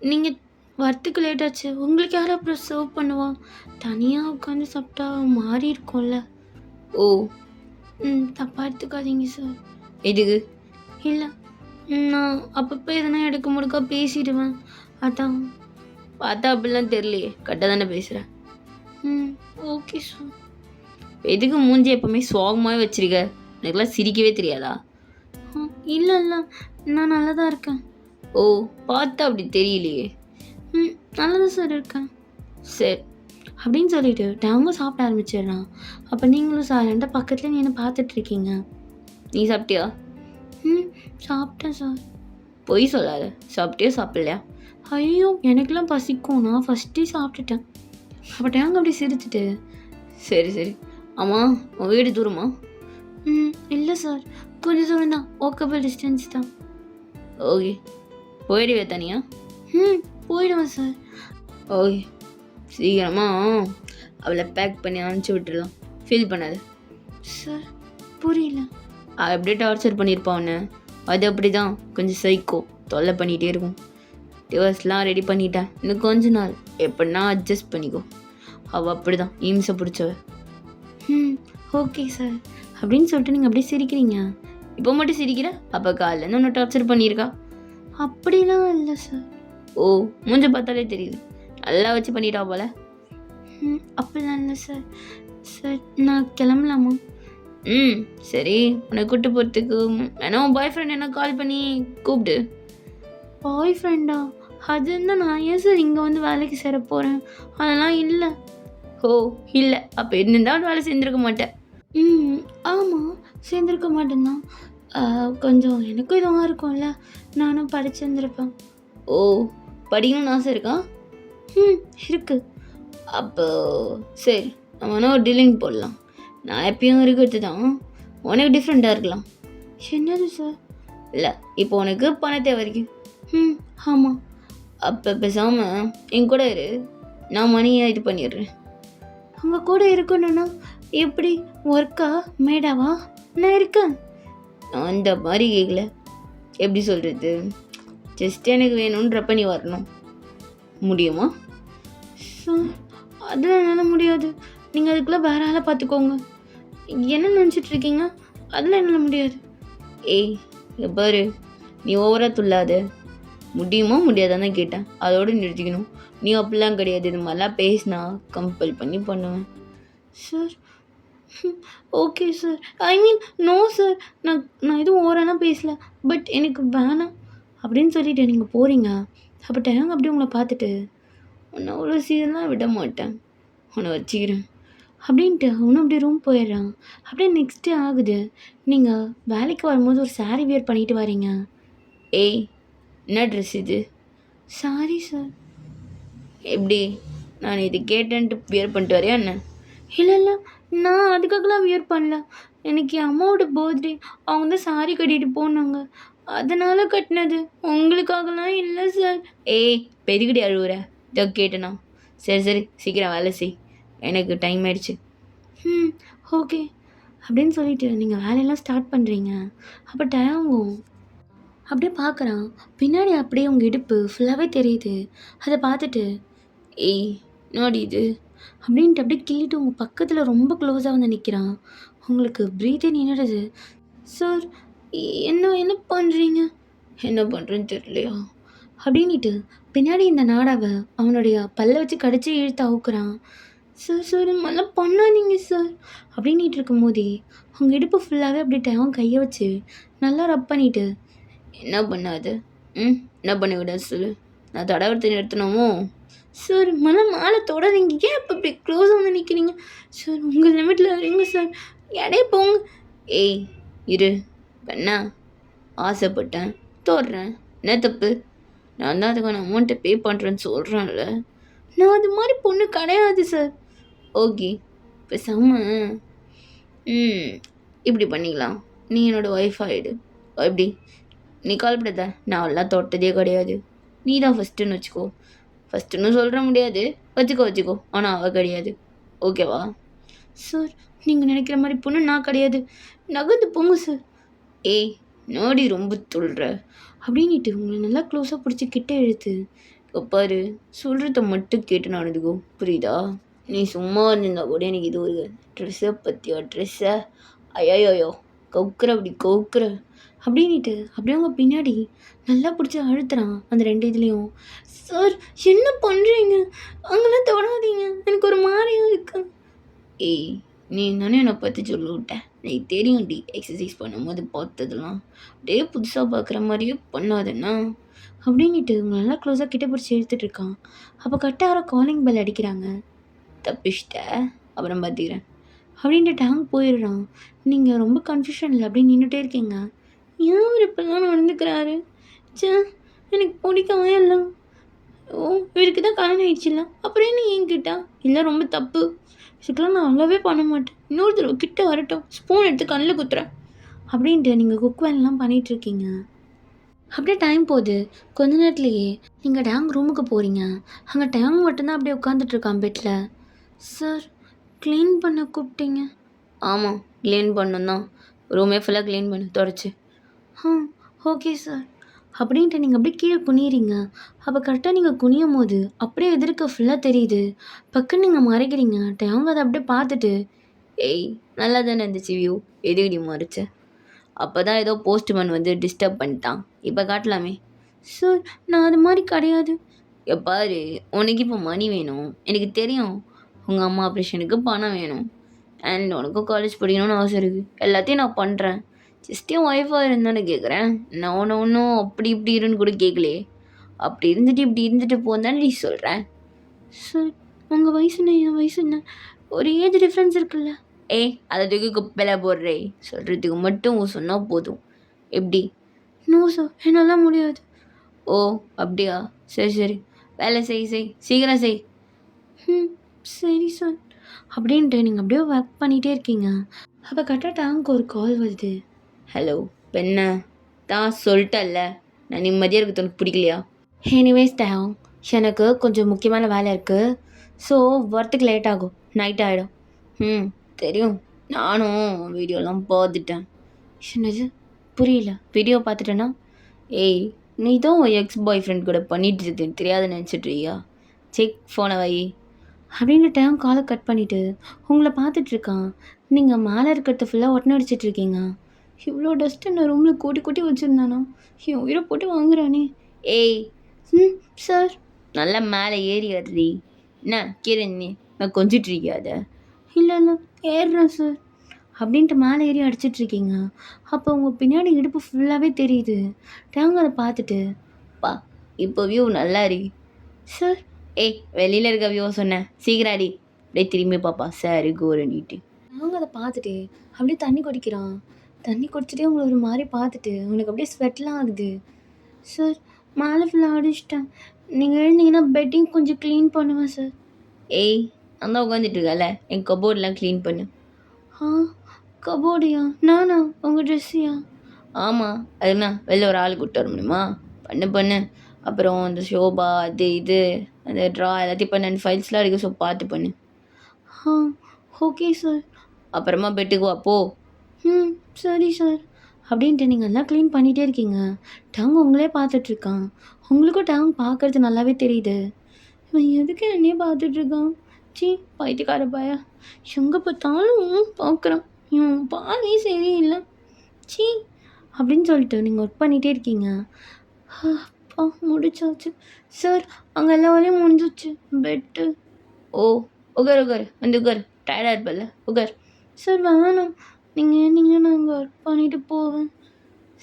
நீங்கள் வரத்துக்கு லேட் ஆச்சு, உங்களுக்கு யாரும் அப்புறம் சர்வ் பண்ணுவா? தனியாக உட்காந்து சாப்பிட்டா மாறி இருக்கும்ல. ஓ தப்பாக எடுத்துக்காதீங்க சார். எதுக்கு? இல்லை நான் அப்பப்போ எதனா எடுக்க முடுக்கா பேசிடுவேன், அதான். பார்த்தா அப்படிலாம் தெரியலையே, கரெக்டாக தானே பேசுகிறேன். Okay sir. எதுக்கு மூஞ்சி எப்போவுமே சோகமாகவே வச்சிருக்க? எனக்குலாம் சிரிக்கவே தெரியாதா? இல்லை இல்லை நான் நல்லா தான் இருக்கேன். ஓ பார்த்தா அப்படி தெரியலையே. நல்லா தான் சார் இருக்கேன். சரி அப்படின்னு சொல்லிட்டு டேங்கும் சாப்பிட ஆரம்பிச்சிடுறான். அப்போ நீங்களும் சைலண்டாக பக்கத்தில் நீ என்ன பார்த்துட்ருக்கீங்க. நீ சாப்பிட்டியா? சாப்பிட்டேன் சார். பொய் சொல்லாத, சாப்பிட்டியா சாப்பிட்லையா? ஐயோ எனக்கெல்லாம் பசிக்கும், நான் ஃபஸ்ட்டே சாப்பிட்டுட்டேன். அப்போ டேங்க அப்படி சிரிச்சுட்டு, சரி சரி. ஆமாம் உன் வீடு தூரமா? இல்லை சார், கொஞ்சம் தூரம் தான், வாக்கபிள் டிஸ்டன்ஸ் தான். ஓகே போயிடுவே தனியா? போயிடுவேன் சார். ஓகே சீக்கிரமாக அவளை பேக் பண்ணி அனுப்பிச்சி விட்டுடலாம், ஃபீல் பண்ணாது. சார் புரியல. அப்படியே டார்ச்சர் பண்ணியிருப்பான்னு. அது அப்படி தான், கொஞ்சம் சைக்கோ, தொல்லை பண்ணிகிட்டே இருக்கும். டிவர்ஸ்லாம் ரெடி பண்ணிட்டேன், இன்னும் கொஞ்ச நாள் எப்படின்னா அட்ஜஸ்ட் பண்ணிக்கோ. அவள் அப்படி தான் ஈம்ஸை பிடிச்சவ. ஓகே சார் அப்படின்னு சொல்லிட்டு நீங்கள் அப்படியே சிரிக்கிறீங்க. இப்போ மட்டும் சிரிக்கிற, அப்போ காலையிலேருந்து ஒன்று டார்ச்சர் பண்ணியிருக்கா? அப்படிலாம் இல்லை சார். ஓ மூஞ்ச பார்த்தாலே தெரியுது, நல்லா வச்சு பண்ணிட்டா போல. அப்படிலாம் இல்லை சார். சார் நான் கிளம்பலாமா? சரி, உன்னை கூப்பிட்டு போகிறதுக்கு வேணா உன் பாய் ஃப்ரெண்ட் என்ன கால் பண்ணி கூப்பிடு. பாய் ஃப்ரெண்டா? அது இருந்தால் நான் ஏன் சார் இங்கே வந்து வேலைக்கு சேர போகிறேன்? அதெல்லாம் இல்லை. ஓ இல்லை, அப்போ இருந்தால் வேலை செஞ்சுருக்க மாட்டேன். ஆமாம் சேர்ந்துருக்க மாட்டேன்தான். கொஞ்சம் எனக்கும் இதுவாக இருக்கும்ல, நானும் படிச்சிருந்துருப்பேன். ஓ, படிக்கணும்னு ஆசை இருக்கா? இருக்கு. அப்போ சரி, நம்ம வேணா ஒரு டீலிங் போடலாம். நான் எப்பயும் இருக்கிறது தான், உனக்கு டிஃப்ரெண்ட்டாக இருக்கலாம். என்னது சார்? இல்லை, இப்போ உனக்கு பண தேவை இருக்கு. ஆமாம். அப்போ பேசாமல் என் கூட இரு, நான் மணியை இது பண்ணிடுறேன். உங்கள் கூட இருக்கணும்னா எப்படி? ஒர்க்கா மேடாவா? நான் இருக்கேன். அந்த மாதிரி கேட்கல, எப்படி சொல்கிறது, ஜஸ்ட் எனக்கு வேணுன்றப்ப நீ வரணும். முடியுமா? அதெல்லாம் என்னால் முடியாது. நீங்கள் அதுக்குள்ளே வேற ஆளை பார்த்துக்கோங்க. என்ன நினச்சிட்டு இருக்கீங்க? அதெல்லாம் என்னால் முடியாது. ஏய் பாரு, நீ ஓவராக துள்ளாத. முடியுமா முடியாதான் தான் கேட்டேன், அதோடு நிறுத்திக்கணும். நீ அப்படிலாம் கிடையாது, இது மாதிரிலாம் பேசினா கம்பல் பண்ணி பண்ணுவேன். சார் ஓகே சார், ஐ மீன் நோ சார், நான் எதுவும் ஓவராலாம் பேசல, பட் எனக்கு வேணாம் அப்படின்னு சொல்லிட்டு நீங்கள் போகிறீங்க. அப்போ டைம் அப்படியே உங்களை பார்த்துட்டு, உன்னை அவ்வளோ சீரெல்லாம் விட மாட்டேன், உன்னை வச்சுக்கிறேன் அப்படின்ட்டு அவனும் அப்படியே ரூம் போயிடுறான். அப்படியே நெக்ஸ்ட் டே ஆகுது. நீங்கள் வேலைக்கு வரும்போது ஒரு சாரீ வியர் பண்ணிட்டு வரீங்க. ஏய், என்ன ட்ரெஸ் இது? Sorry sir. எப்படி, நான் இது கேட்டேன்ட்டு வியர் பண்ணிட்டு வரையா என்ன? இல்லை, நான் அதுக்காகலாம் வியர் பண்ணல. எனக்கு என் அம்மாவோட பர்த்டே, அவங்க தான் சாரி கட்டிட்டு போனாங்க, அதனால் கட்டினது, உங்களுக்காகலாம் இல்லை சார். ஏய், பெருகடி அழுவுற? இதோ கேட்டேண்ணா. சரி சீக்கிரம் வேலை செய், எனக்கு டைம் ஆயிடுச்சு. ஓகே அப்படின்னு சொல்லிட்டு நீங்கள் வேலையெல்லாம் ஸ்டார்ட் பண்ணுறீங்க. அப்போ டைமும் அப்படியே பார்க்குறான். பின்னாடி அப்படியே உங்கள் இடுப்பு ஃபுல்லாகவே தெரியுது. அதை பார்த்துட்டு, ஏய் நோடி இது அப்படின்ட்டு அப்படியே கிள்ளிட்டு உங்கள் பக்கத்தில் ரொம்ப க்ளோஸாக வந்து நிற்கிறான். உங்களுக்கு ப்ரீத்தே நின்றுடுது. சார் என்ன பண்ணுறீங்க? என்ன பண்ணுறேன்னு தெரியலையா அப்படின்ட்டு பின்னாடி இந்த நாடாவை அவனுடைய பல்ல வச்சு கடிச்சு இழுத்து அவுக்குறான். சார் மாதிரிலாம் பண்ணாதீங்க சார் அப்படின்ட்டு இருக்கும் போதே அவங்க இடுப்பு ஃபுல்லாகவே அப்படி டைம் கையை வச்சு நல்லா ரப் பண்ணிட்டு, என்ன பண்ணாது? என்ன பண்ண விட சொல்லு, நான் தடவத்தை நிறுத்தணுமோ? சார் மேலே தொடாதீங்க, ஏன் இப்போ இப்படி க்ளோஸாக வந்து நிற்கிறீங்க? சார் உங்கள் லிமிட்டில் வரீங்க சார், இடையே போங்க. ஏய் இரு கண்ணா, ஆசைப்பட்டேன் தோடுறேன், என்ன தப்பு? நான் தான் அதுக்கான அமௌண்ட்டை பே பண்ணுறேன்னு சொல்கிறேன்ல. நான் அது மாதிரி பொண்ணு கிடையாது சார். ஓகே பேசாமல் இப்படி பண்ணிக்கலாம், நீ என்னோடய ஒய்ஃப் ஆகிடு. எப்படி? நீ கால்படாத, நான் எல்லாம் தொட்டதே கிடையாது, நீ தான் ஃபஸ்ட்டுன்னு வச்சுக்கோ. ஃபஸ்ட்டுன்னு சொல்கிற முடியாது, வச்சுக்கோ, ஆனால் அவள் கிடையாது, ஓகேவா? சார் நீங்கள் நினைக்கிற மாதிரி பொண்ணு நான் கிடையாது, நகர்ந்து போங்க சார். ஏய் நோடி ரொம்ப துள்ளுற அப்படின்ட்டு உங்களை நல்லா க்ளோஸாக பிடிச்சி கிட்ட இழுத்து, பாரு சொல்கிறத மட்டும் கேட்டு நடந்துக்கோ, புரியுதா? நீ சும்மா இருந்திருந்தா கூட எனக்கு இது ஒரு ட்ரெஸ்ஸை பற்றியா? ட்ரெஸ்ஸை ஐயோயோ கவுக்குற, அப்படி கவுக்குற அப்படின்ட்டு அப்படியே அவங்க பின்னாடி நல்லா பிடிச்சி அழுத்துறான் அந்த ரெண்டு இதுலேயும். சார் என்ன பண்ணுறீங்க? அங்கெல்லாம் தொடாதீங்க, எனக்கு ஒரு மாதிரியாக இருக்கு. ஏய் நீ தானே என்னை பற்றி சொல்ல விட்டேன், நீ தெரியும் டி, எக்ஸசைஸ் பண்ணும்போது பார்த்ததெல்லாம் அப்படியே புதுசாக பார்க்குற மாதிரியே பண்ணாதுன்னா அப்படின்ட்டு உங்களை நல்லா க்ளோஸாக கிட்ட பிடிச்சி எடுத்துகிட்டு இருக்கான். அப்போ கரெக்டாக காலிங் பெல் அடிக்கிறாங்க. தப்பிச்சிட்ட, அப்புறம் பார்த்துக்கிறேன் அப்படின்ட்டு டேங்க் போயிடுறான். நீங்கள் ரொம்ப கன்ஃபியூஷனில் அப்படியே நின்றுட்டே இருக்கீங்க. ஏன் அவர் இப்பெல்லாம் நடந்துக்கிறாரு? சே, எனக்கு பிடிக்கவே இல்லை. ஓ, இவருக்கு தான் கல்யாணம் ஆயிடுச்சுல்ல, அப்புறம் என்ன என்கிட்ட? இல்லை ரொம்ப தப்பு, இதுக்கெல்லாம் நான் அவ்வளோவே பண்ண மாட்டேன், இன்னொரு தடவை கிட்ட வரட்டும் ஸ்பூன் எடுத்து கண்ணில் குத்துறேன் அப்படின்ட்டு நீங்கள் குக் வேலைலாம் பண்ணிகிட்ருக்கீங்க. அப்படியே டைம் போகுது. கொஞ்ச நேரத்துலையே நீங்கள் டேங் ரூமுக்கு போகிறீங்க. அங்கே டேங் மட்டும்தான் அப்படியே உட்காந்துட்ருக்கான் பெட்டில். சார் க்ளீன் பண்ண கூப்பிட்டீங்க? ஆமாம், க்ளீன் பண்ணணும், ரூமே ஃபுல்லாக க்ளீன் பண்ண தொடச்சி. ஓகே சார் அப்படின்ட்டு நீங்கள் அப்படியே கீழே குனியிறீங்க. அப்போ கரெக்டாக நீங்கள் குனியும் போது அப்படியே எதிர்க்க ஃபுல்லாக தெரியுது. பக்கம் நீங்கள் மறைக்கிறீங்க. டேங் அதை அப்படியே பார்த்துட்டு, ஏய் நல்லா தானே இருந்துச்சு வியூ, எதுக்கடி மறைச்ச? அப்போ தான் ஏதோ போஸ்ட்மேன் வந்து டிஸ்டர்ப் பண்ணிட்டான், இப்போ காட்டலாமே. சார் நான் அது மாதிரி கிடையாது. எப்பாரு, உனக்கு இப்போ மணி வேணும், எனக்கு தெரியும், உங்கள் அம்மா ஆப்ரேஷனுக்கு பணம் வேணும், அண்ட் உனக்கும் காலேஜ் படிக்கணும்னு ஆசை இருக்குது, எல்லாத்தையும் நான் பண்ணுறேன். ஜஸ்ட் என் ஒய்ஃபாக இருந்தானு கேட்குறேன், நான் ஒன்றும் அப்படி இப்படி இருன்னு கூட கேட்கலையே. அப்படி இருந்துட்டு இப்படி இருந்துட்டு போந்தானே நீ சொல்கிறேன். சார் உங்கள் வயசு என்ன, என் வயசு என்ன, ஒரு ஏஜ் டிஃப்ரென்ஸ் இருக்குல்ல. ஏய் அதை தூக்கி குப்பையில் போடுறே, சொல்கிறதுக்கு மட்டும் சொன்னால் போதும், எப்படி? நோ சார், என்னால் முடியாது. ஓ அப்படியா, சரி சரி, வேலை செய் செய், சீக்கிரம் செய். ம் சரி சார். அப்படின்ட்டு நீங்கள் அப்படியே ஒர்க் பண்ணிகிட்டே இருக்கீங்க. அப்போ கரெக்டாக டேங்க்கு ஒரு கால் வருது. ஹலோ பெண்ண, தான் சொல்லிட்டல்ல நான் நிம்மதியாக இருக்கிறது உனக்கு பிடிக்கலையா? எனிவேஸ் டேங், எனக்கு கொஞ்சம் முக்கியமான வேலை இருக்குது. ஸோ வரத்துக்கு லேட் ஆகும், நைட் ஆகிடும். ம் தெரியும், நானும் வீடியோலாம் பார்த்துட்டேன். என்னது புரியல? வீடியோ பார்த்துட்டேன்னா? ஏய், நீ தான் உன் எக்ஸ் பாய் ஃப்ரெண்ட் கூட பண்ணிட்டு இருக்குன்னு தெரியாத நினச்சிட்ருக்கியா? செக் ஃபோனை வை. அப்படின்ட்டு டைம் காலை கட் பண்ணிவிட்டு உங்களை பார்த்துட்ருக்கான். நீங்கள் மேலே இருக்கிறத ஃபுல்லாக ஒட்டனை அடிச்சிட்ருக்கீங்க. இவ்வளோ டஸ்ட்டு நான் ரூமில் கூட்டி கூட்டி வச்சுருந்தானா? என் உயிரை போட்டு வாங்குறானே. ஏய் ம் சார். நல்லா மேலே ஏறி வருதி. என்ன கீரை நீ நான் கொஞ்சிட்ருக்கியா? அதை இல்லை இல்லை ஏறுறேன் சார். அப்படின்ட்டு மேலே ஏறி அடிச்சிட்ருக்கீங்க. அப்போ உங்கள் பின்னாடி இடுப்பு ஃபுல்லாகவே தெரியுது. டேங்க அதை பார்த்துட்டு, பா இப்போ வியூ நல்லா இருக்கு சார். ஏய் வெளியில் இருக்க வியூ சொன்னேன், சீக்கிரம் அடி. அப்படியே திரும்பி பாப்பா சாரி கோரணிட்டு. அவங்க அதை பார்த்துட்டு அப்படியே தண்ணி குடிக்கிறான். தண்ணி குடிச்சிட்டே உங்களை ஒரு மாதிரி பார்த்துட்டு உனக்கு அப்படியே ஸ்வெட்லாம் ஆகுது. சார் மேலே ஃபுல்லாக அடிச்சிட்டேன், நீங்கள் எழுந்தீங்கன்னா பெட்டிங் கொஞ்சம் க்ளீன் பண்ணுவேன் சார். ஏய் அந்த உட்காந்துட்டு இருக்கல, என் கபோர்டெலாம் க்ளீன் பண்ணு. ஆ கபோர்டியா? நானா? உங்கள் ட்ரெஸ்ஸியா? ஆமாம், அதுனா வெளில ஒரு ஆள் கூப்பிட்டு வர முடியுமா? பண்ணு பண்ணு. அப்புறம் அந்த ஷோபா அது இது அந்த ட்ரா எல்லாத்தையும் பண்ணு, அந்த ஃபைல்ஸ்லாம் இருக்குது, ஸோ பார்த்து பண்ணு. ஆ ஓகே சார். அப்புறமா பெட்டுக்கு வா போ. ம் சரி சார். அப்படின்ட்டு நீங்கள் எல்லாம் க்ளீன் பண்ணிகிட்டே இருக்கீங்க. டேங் உங்களே பார்த்துட்ருக்கான். உங்களுக்கும் டேங் பார்க்குறது நல்லாவே தெரியுது. இவன் எதுக்கு என்னையே பார்த்துட்ருக்கான்? சீ பைத்தியக்கார பய, எங்கே பார்த்தாலும் பார்க்குறான். இவன் பாலே சரியில்லை. சீ அப்படின்னு சொல்லிட்டு நீங்கள் ஒர்க் பண்ணிகிட்டே இருக்கீங்க. அப்பா முடிச்சாச்சு சார். அங்கே எல்லா வேலையும் முடிஞ்சிச்சு. பெட்டு. ஓ உட்கார் உட்கார், வந்து உட்கார், டயர்டாக இருப்பல்ல, உட்கார். சார் வேணாம், நீங்கள் ஏன்னீங்கன்னா நான் அங்கே ஒர்க் பண்ணிவிட்டு போவேன்.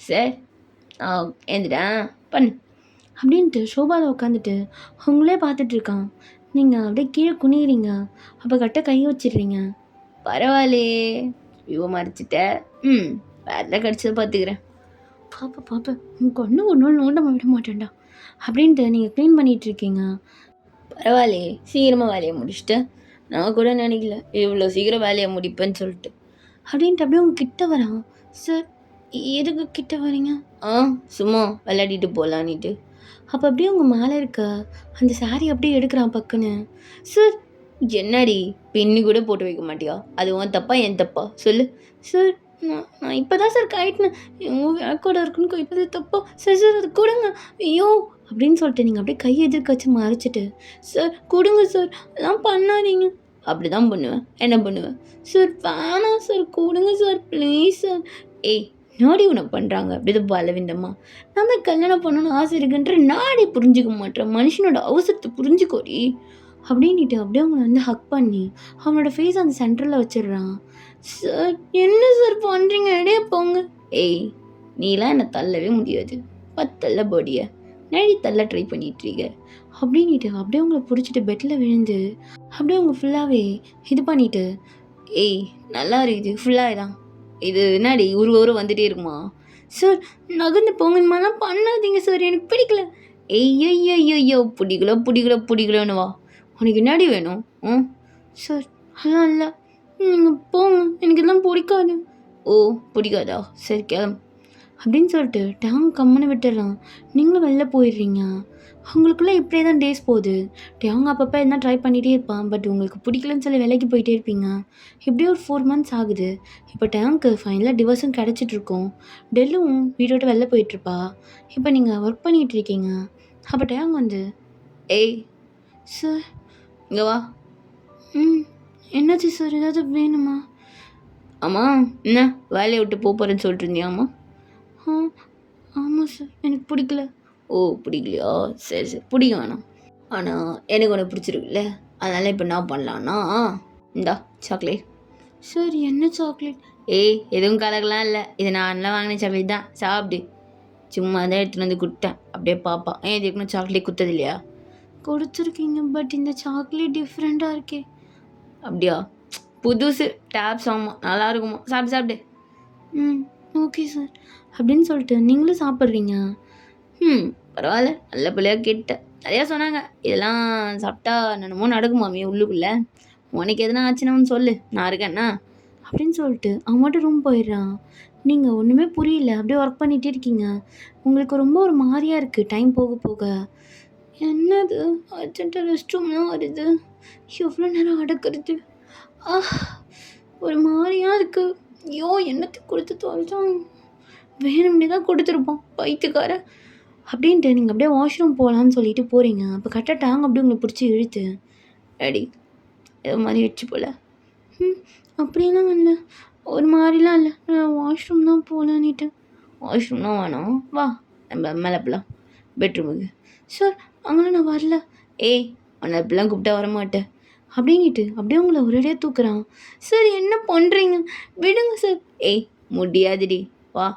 சார் ஏந்துடா பண்ணு. அப்படின்ட்டு ஷோபாவில் உட்காந்துட்டு உங்களே பார்த்துட்ருக்கான். நீங்கள் அப்படியே கீழே குனிகிறீங்க. அப்போ கட்ட கை வச்சிடுறீங்க. பரவாயில்லையே வியூவை மறைச்சிட்ட. ம் வேறு கிடச்சதை பார்த்துக்கிறேன். பாப்பா பாப்பா உன் கண்ணு ஒரு நாள் நோண்டாமல் விட மாட்டேன்டா. அப்படின்ட்டு நீங்கள் க்ளீன் பண்ணிகிட்ருக்கீங்க. பரவாயில்லையே சீக்கிரமாக வேலையை முடிச்சுட்டு. நான் கூட நினைக்கல இவ்வளோ சீக்கிரம் வேலையை முடிப்பேன்னு சொல்லிட்டு. அப்படின்ட்டு அப்படியே உங்கள் கிட்ட வரான். சார் எதுக்கு கிட்ட வரீங்க? சும்மா விளையாடிட்டு போகலான்ட்டு. அப்போ அப்படியே உங்கள் மேலே இருக்க அந்த சாரி அப்படியே எடுக்கிறான் பக்குன்னு. சார் என்னடி பின்னி கூட போட்டு வைக்க மாட்டியா? அது உன் தப்பா என் தப்பா சொல்லு. சார் நான் இப்போ தான் சார் கட்டினேன், எங்கள் வேக்கோட இருக்குன்னு கைப்பது தப்பா? சார் சார் அது கொடுங்க. ஐயோ அப்படின்னு சொல்லிட்டு நீங்கள் அப்படியே கை எதிர்க்க வச்சு மறைச்சிட்டு, சார் கொடுங்க சார், அதெல்லாம் பண்ணாதீங்க. அப்படி தான் பண்ணுவேன், என்ன பண்ணுவேன்? சார் வேணாம் சார், கொடுங்க சார் ப்ளீஸ் சார். ஏய் நாடி உனக்கு பண்ணுறாங்க அப்படி பலவிந்தம்மா. நம்ம கல்யாணம் பண்ணணும்னு ஆசை இருக்குன்ற நாடி புரிஞ்சிக்க மாட்டேன், மனுஷனோட அவசரத்தை புரிஞ்சுக்கோடி. அப்படின்ட்டு அப்படியே அவங்களை வந்து ஹக் பண்ணி அவனோட ஃபேஸ் அந்த சென்டரில் வச்சிடுறான். சார் என்ன சார் பண்ணுறீங்க? இடையே போங்க. ஏய் நீலாம் என்னை தள்ளவே முடியாது, பத்தல்ல பாடியை நடி தள்ள ட்ரை பண்ணிட்டுருக்க. அப்படின்ட்டு அப்படியே உங்களை பிடிச்சிட்டு பெட்டில் விழுந்து அப்படியே அவங்க ஃபுல்லாகவே இது பண்ணிவிட்டு, ஏய் நல்லா இருக்குது ஃபுல்லாக இதான் இது என்னடி ஒரு வந்துகிட்டே இருக்குமா? சார் நகர்ந்து போங்க, இந்த மாதிரிலாம் பண்ணாதீங்க சார், எனக்கு பிடிக்கல. ஐயோ பிடிக்கலன்னு வா, உனக்கு என்னடி வேணும்? சார் அதெல்லாம் இல்லை, நீங்கள் போங்க, எனக்கு இதெல்லாம் பிடிக்காது. ஓ பிடிக்காதா, சரி கிளம்பு அப்படின்னு சொல்லிட்டு டேங் கம்முன்னு விட்டுடலாம். நீங்களும் வெளில போயிடுறீங்க. உங்களுக்குள்ளே இப்படியே தான் டேஸ் போகுது. டேங் அப்பப்போ என்ன ட்ரை பண்ணிகிட்டே இருப்பான். பட் உங்களுக்கு பிடிக்கலன்னு சொல்லி வேலைக்கு போயிட்டே இருப்பீங்க. இப்படியே ஒரு 4 months ஆகுது. இப்போ டேங்க்கு ஃபைனலாக டிவோர்ஸும் கிடச்சிட்ருக்கோம். டெல்லும் வீட்டோட வெளில போயிட்டுருப்பா. இப்போ நீங்கள் ஒர்க் பண்ணிகிட்ருக்கீங்க. அப்போ டேங் வந்து, ஏய் சார் இங்கே வா. என்னாச்சு சார், ஏதாவது வேணுமா? ஆமாம் என்ன வேலையை விட்டு போகிறேன்னு சொல்லிட்டு இருந்தியாம்மா? ஆமாம் சார், எனக்கு பிடிக்கல. ஓ பிடிக்கலையா, சரி பிடிக்க வேணாம், ஆனால் எனக்கு ஒன்று பிடிச்சிருக்குல்ல, அதனால் இப்போ என்ன பண்ணலான்னா இந்தா சாக்லேட். சார் என்ன சாக்லேட்? ஏய் எதுவும் கலக்கலாம் இல்லை, இது நான்லாம் வாங்கின சாக்லேட் தான், சாப்பிடு. சும்மா தான் எடுத்துகிட்டு வந்து கொடுத்தேன். அப்படியே பாப்பா ஏன் இதுக்குன்னு சாக்லேட் கொடுத்தது இல்லையா? கொடுத்துருக்கீங்க, பட் இந்த சாக்லேட் டிஃப்ரெண்ட்டாக இருக்கே. அப்படியா, புதுசு டேப்ஸ், ஆமாம் நல்லா இருக்குமா, சாப்பிடு. Okay sir. அப்படின்னு சொல்லிட்டு நீங்களும் சாப்பிட்றீங்க. பரவாயில்ல, நல்ல பிள்ளையா கேட்டேன். நிறையா சொன்னாங்க, இதெல்லாம் சாப்பிட்டா என்னென்னமோ நடக்குமாமே உள்ளுக்குள்ளே, உனக்கு எதுனா ஆச்சுன்னு சொல்லு, நான் இருக்கேன்னா அப்படின்னு சொல்லிட்டு அவன் மட்டும் ரூம் போயிடுறான். நீங்கள் ஒன்றுமே புரியல, அப்படியே ஒர்க் பண்ணிகிட்டே இருக்கீங்க. உங்களுக்கு ரொம்ப ஒரு மாதிரியா இருக்குது டைம் போக போக. என்னது அர்ஜென்ட்டாக ரெஸ்ட் ரூம்லாம் வருது, எவ்வளோ நேரம் அடக்கிறது, ஒரு மாதிரியா இருக்குது. ஐயோ என்னத்துக்கு கொடுத்து தொலைச்சான், வேணும்னே தான் கொடுத்துருப்போம் பைத்துக்கார அப்படின்ட்டு நீங்கள் அப்படியே வாஷ்ரூம் போகலான்னு சொல்லிட்டு போகிறீங்க. அப்போ கரெக்டாக டாங்க அப்படியே உங்களை பிடிச்சி இழுத்து, அடி ஏதோ மாதிரி வச்சு போல். அப்படிலாம் இல்லை, ஒரு மாதிரிலாம் இல்லை, நான் வாஷ்ரூம் தான் போகலான்னுட்டு. வாஷ்ரூம் தான் வேணாம், வா நம்ம மேலே போகலாம் பெட்ரூமுக்கு. சார் அங்கே நான் வரல. ஏய் உன்னை இப்படிலாம் கூப்பிட்டா வரமாட்டேன் அப்படிங்கிட்டு அப்படியே உங்களை ஒரேடியாக தூக்குறான். சார் என்ன பண்ணுறீங்க, விடுங்க சார். ஏய் முடியாதுடி வா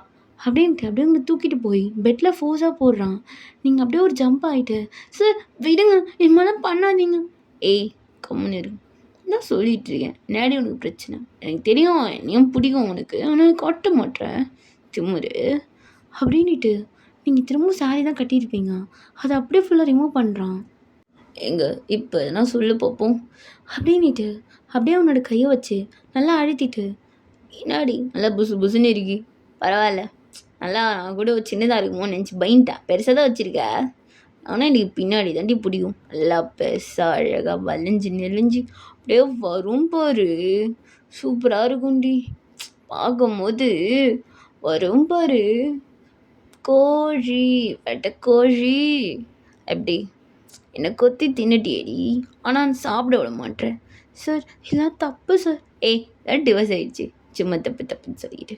அப்படின்ட்டு அப்படியே உங்களை தூக்கிட்டு போய் பெட்டில் ஃபோர்ஸாக போடுறான். நீங்கள் அப்படியே ஒரு ஜம்ப் ஆகிட்டு, சார் விடுங்க இது மாதிரிலாம் பண்ணாதீங்க. ஏய் கம்முன்னு இரு, நான் சொல்லிகிட்டு இருக்கேன், நேடி உனக்கு பிரச்சனை, எனக்கு தெரியும் என்னையும் பிடிக்கும் உனக்கு, ஆனால் காட்ட மாட்டேன் திமுரு அப்படின்ட்டு நீங்கள் திரும்ப சாரி தான் கட்டியிருப்பீங்க, அதை அப்படியே ஃபுல்லாக ரிமூவ் பண்ணுறான். எங்க இப்போ நான் சொல்லு பார்ப்போம் அப்படின்ட்டு அப்படியே அவனோட கையை வச்சு நல்லா அழுத்திட்டு, என்னாடி நல்லா புசு புசுன்னு இருக்கி, பரவாயில்ல நல்லா, நான் கூட சின்னதாக இருக்குமோன்னு நினச்சி பயன்ட்டேன், பெருசாக தான் வச்சுருக்க, ஆனால் எனக்கு பின்னாடி தாண்டி பிடிக்கும், நல்லா பெருசாக அழகாக வளைஞ்சி நெளிஞ்சு அப்படியே வரும் பாரு, சூப்பராக இருக்கும்டி பார்க்கும்போது, வரும் பாரு கோழி வெட்டக்கோழி, எப்படி என்னை கொத்தி தின்னுட்டியேடி, ஆனால் சாப்பிட விட மாட்டேன். சார் இதெல்லாம் தப்பு சார். ஏய் டிவோர்ஸ் ஆகிடுச்சு, சும்மா தப்பு தப்புன்னு சொல்லிக்கிட்டு.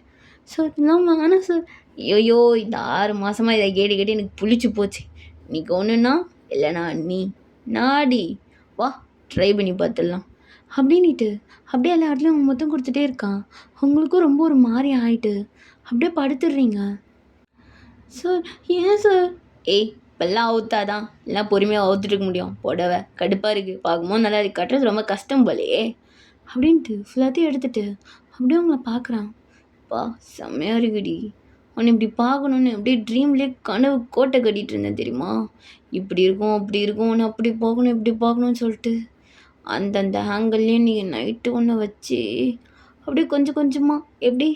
சார் இதெல்லாம் வேணாம் சார். ஐயோயோ இந்த 6 மாதமாக இதை கேட்டு கேட்டு எனக்கு புளிச்சு போச்சு. இன்னைக்கு ஒன்றுனா இல்லைனா நீ நாடி வா ட்ரை பண்ணி பார்த்துடலாம் அப்படின்ட்டு அப்படியே எல்லா இடத்துலையும் மொத்தம் கொடுத்துட்டே இருக்கான். உங்களுக்கும் ரொம்ப ஒரு மாதிரி ஆகிட்டு அப்படியே படுத்துடுறீங்க. சார் ஏன் சார்? ஏய் இப்பெல்லாம் அவுத்தாதான், எல்லாம் பொறுமையாக அவுத்துட்டு இருக்க முடியும், புடவை கடுப்பாக இருக்குது, பார்க்கும்போது நல்லா இருக்கு, கட்டுறது ரொம்ப கஷ்டம் போலையே அப்படின்ட்டு ஃபுல்லாத்தையும் எடுத்துகிட்டு அப்படியே உங்களை பார்க்குறான். பா செம்மையாக இருக்குடி, உன்னை இப்படி பார்க்கணுன்னு அப்படியே ட்ரீம்லேயே கனவு கோட்டை கட்டிகிட்டு இருந்தேன் தெரியுமா, இப்படி இருக்கும் அப்படி இருக்கும், உன்னை அப்படி பார்க்கணும் இப்படி பார்க்கணுன்னு சொல்லிட்டு அந்தந்த ஆங்கிள்லேயும் நீங்கள் நைட்டு ஒன்று வச்சு அப்படியே கொஞ்சம் கொஞ்சமாக எப்படி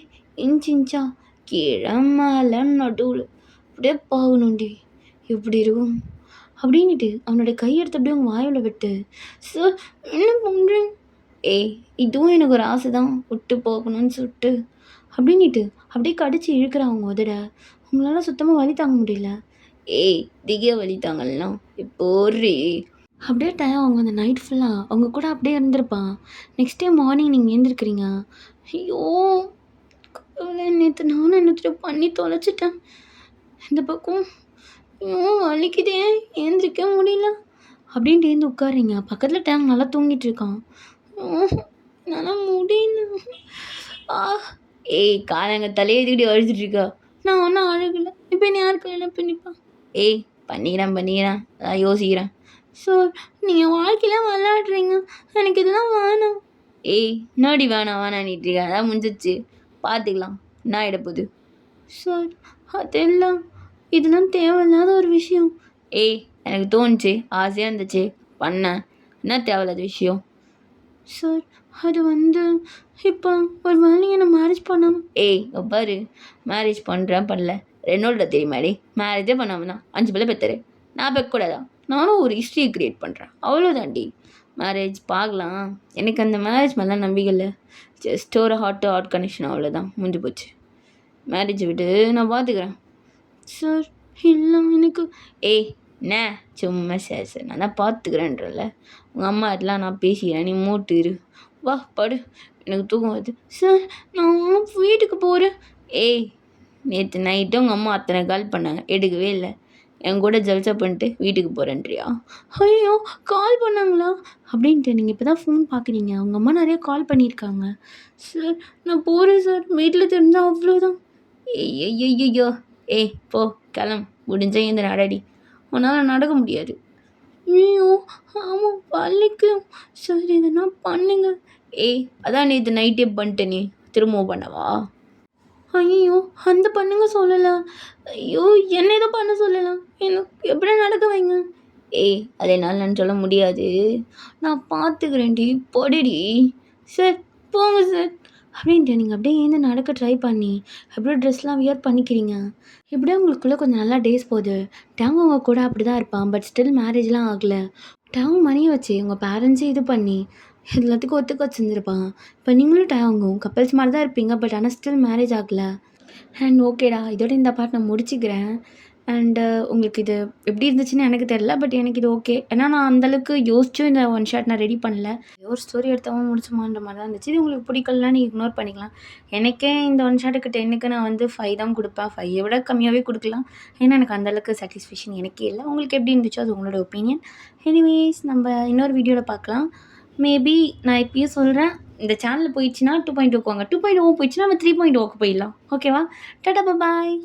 இன்ச்சா கீழே மேலே நடுவில் அப்படியே பார்க்கணுண்டி, எப்படி இருக்கும் அப்படின்ட்டு அவனோட கையெடுத்து அப்படியே உங்கள் வாயில் விட்டு, சார் என்ன பண்ணுறேன்? ஏய் இதுவும் எனக்கு ஒரு ஆசை தான், விட்டு போகணும்னு சொல்லிட்டு அப்படின்ட்டு அப்படியே கடிச்சு இழுக்கிறான் அவங்க உதட. உங்களால் சுத்தமாக வலி தாங்க முடியல. ஏய் திகிய வலி தாங்கலாம் இப்போ அப்படியே டைம் அவங்க அந்த நைட் ஃபுல்லாக அவங்க கூட அப்படியே இருந்திருப்பான். நெக்ஸ்ட் டே மார்னிங் நீங்கள் எழுந்திருக்கிறீங்க. ஐயோ நேற்று நானும் என்னத்தையோ பண்ணி தொலைச்சிட்டேன், இந்த பக்கம் ஐயோ வலிக்குதே, ஏந்திரிக்க முடியல அப்படின்ட்டு ஏந்து உட்காருங்க. பக்கத்தில் டேங் நல்லா தூங்கிட்டு இருக்கான். என்னால் முடியல. ஏய் காலங்க தலையெழுதிக்கிட்டு அழுதுட்டு இருக்கா. நான் ஒன்றும் அழுகலை, இப்போ நீ யார் கல்யாணம் பண்ணிப்பான்? ஏய் பண்ணிக்கிறேன் அதான் யோசிக்கிறேன். சார் நீங்கள் வாழ்க்கையில் விளையாடுறீங்க, எனக்கு இதெல்லாம் வேணாம். ஏய் முன்னாடி வேணான்னுட்டு இருக்க, அதான் முடிஞ்சிச்சு பார்த்துக்கலாம், என்ன ஆகிட போகுது? சார் அதெல்லாம் இதெல்லாம் தேவையில்லாத ஒரு விஷயம். ஏய் எனக்கு தோணுச்சு, ஆசையாக இருந்துச்சு, பண்ணேன், என்ன தேவையில்லாத விஷயம்? சார் அது இப்போ ஒரு வேலையை நான் மேரேஜ் பண்ணாமல். ஏய் பாரு, மேரேஜ் பண்ணுறேன் பண்ணல ரெனோல்ட தெரியுமாடி, மேரேஜே பண்ணாமல் தான் 5 பிள்ளை பெற்றாரு, நான் பெக்கூடாதா? நானும் ஒரு ஹிஸ்ட்ரியை க்ரியேட் பண்ணுறேன், அவ்வளோதாண்டி. மேரேஜ் பார்க்கலாம், எனக்கு அந்த மேரேஜ் மேலாம் நம்பிக்கை இல்லை, ஜஸ்ட் ஒரு ஹார்ட் கனெக்ஷன், அவ்வளோதான், முடிஞ்சு போச்சு. மேரேஜ் விட்டு நான் பார்த்துக்கிறேன். சார் இல்லை எனக்கு. ஏய் என்ன சும்மா சார் நான் தான் பார்த்துக்கிறேன்றல, உங்கள் அம்மா இதெல்லாம் நான் பேசிக்கிறேன், நீ மூட்டு இரு, வா படு, எனக்கு தூக்கம் வருது. சார் நான் வீட்டுக்கு போகிறேன். ஏய் நேற்று நைட்டு உங்கள் அம்மா அத்தனை கால் பண்ணாங்க, எடுக்கவே இல்லை, என் கூட ஜல்சா பண்ணிட்டு வீட்டுக்கு போகிறேன்றியா? ஐயோ கால் பண்ணாங்களா அப்படின்ட்டு நீங்கள் இப்போ தான் ஃபோன் பார்க்குறீங்க, உங்கள் அம்மா நிறைய கால் பண்ணியிருக்காங்க. சார் நான் போகிறேன் சார், வீட்டில் தெரிஞ்சால் அவ்வளோதான். ஐயோ ஏய் போ கிளம், முடிஞ்சா இந்த நடடி, உன்னால் நடக்க முடியாது. ஐயோ ஆமாம் பள்ளிக்கு சார், இதெல்லாம் பண்ணுங்க. ஏய் அதான் நேற்று நைட்டே பண்ணிட்டேனே, திரும்பவும் பண்ணவா? ஐயோ! அந்த பொண்ணுங்க சொல்லலாம். ஐயோ! என்ன ஏதோ பண்ண சொல்லலாம். எனக்கு எப்படி நடக்க வைங்க. ஏய்! அது என்னாலன்னு சொல்ல முடியாது. நான் பார்த்துக்கிறேன்டி. போடிடி. சார் போங்க சார். அப்படின்ட்டு நீங்க அப்படியே எழுந்து நடக்க ட்ரை பண்ணி, அப்படியே ட்ரெஸ்லாம் வியர் பண்ணிக்கிறீங்க. இப்படியே உங்களுக்குள்ள கொஞ்சம் நல்லா டேஸ் போகுது. டேங் உங்க கூட அப்படிதான் இருப்பான். பட் ஸ்டில் மேரேஜ்லாம் ஆகல. டேங் மணிய வச்சு உங்க பேரண்ட்ஸே இது பண்ணி எல்லாத்துக்கும் ஒத்துக்க வச்சிருந்துருப்பான். இப்போ நீங்களும் டேங்கும் கப்பிள்ஸ் மாரி தான் இருப்பீங்க. பட் ஆனால் ஸ்டில் மேரேஜ் ஆகல. அண்ட் ஓகேடா. இதோட இந்த பார்ட் நான் முடிச்சுக்கிறேன். அண்டு உங்களுக்கு இது எப்படி இருந்துச்சுன்னு எனக்கு தெரில. பட் எனக்கு இது ஓகே. ஏன்னா நான் அந்தளவுக்கு யோசிச்சும் இந்த ஒன் ஷாட் நான் ரெடி பண்ணல. ஒரு ஸ்டோரி எடுத்தவன் முடிச்சுமான்ற மாதிரி தான் இருந்துச்சு. இது உங்களுக்கு பிடிக்கலனா நீங்கள் இக்னோர் பண்ணிக்கலாம். எனக்கே இந்த ஒன் ஷாட்டுக்கு 10க்கு நான் வந்து 5 தான் கொடுப்பேன். 5 விட கம்மியாகவே கொடுக்கலாம். ஏன்னா எனக்கு அந்தளவுக்கு சாட்டிஸ்ஃபேக்ஷன் எனக்கே இல்லை. உங்களுக்கு எப்படி இருந்துச்சோ அது உங்களோட ஒப்பீனியன். எனிவேஸ் நம்ம இன்னொரு வீடியோவில் பார்க்கலாம். மேபி நான் இப்பயும் சொல்கிறேன். இந்த சேனல் போயிடுச்சுன்னா 2.0க்கு வாங்க. 2.0 போயிடுச்சுன்னா நம்ம 3.0க்கு போயிடலாம். ஓகேவா? டாடா பாய்.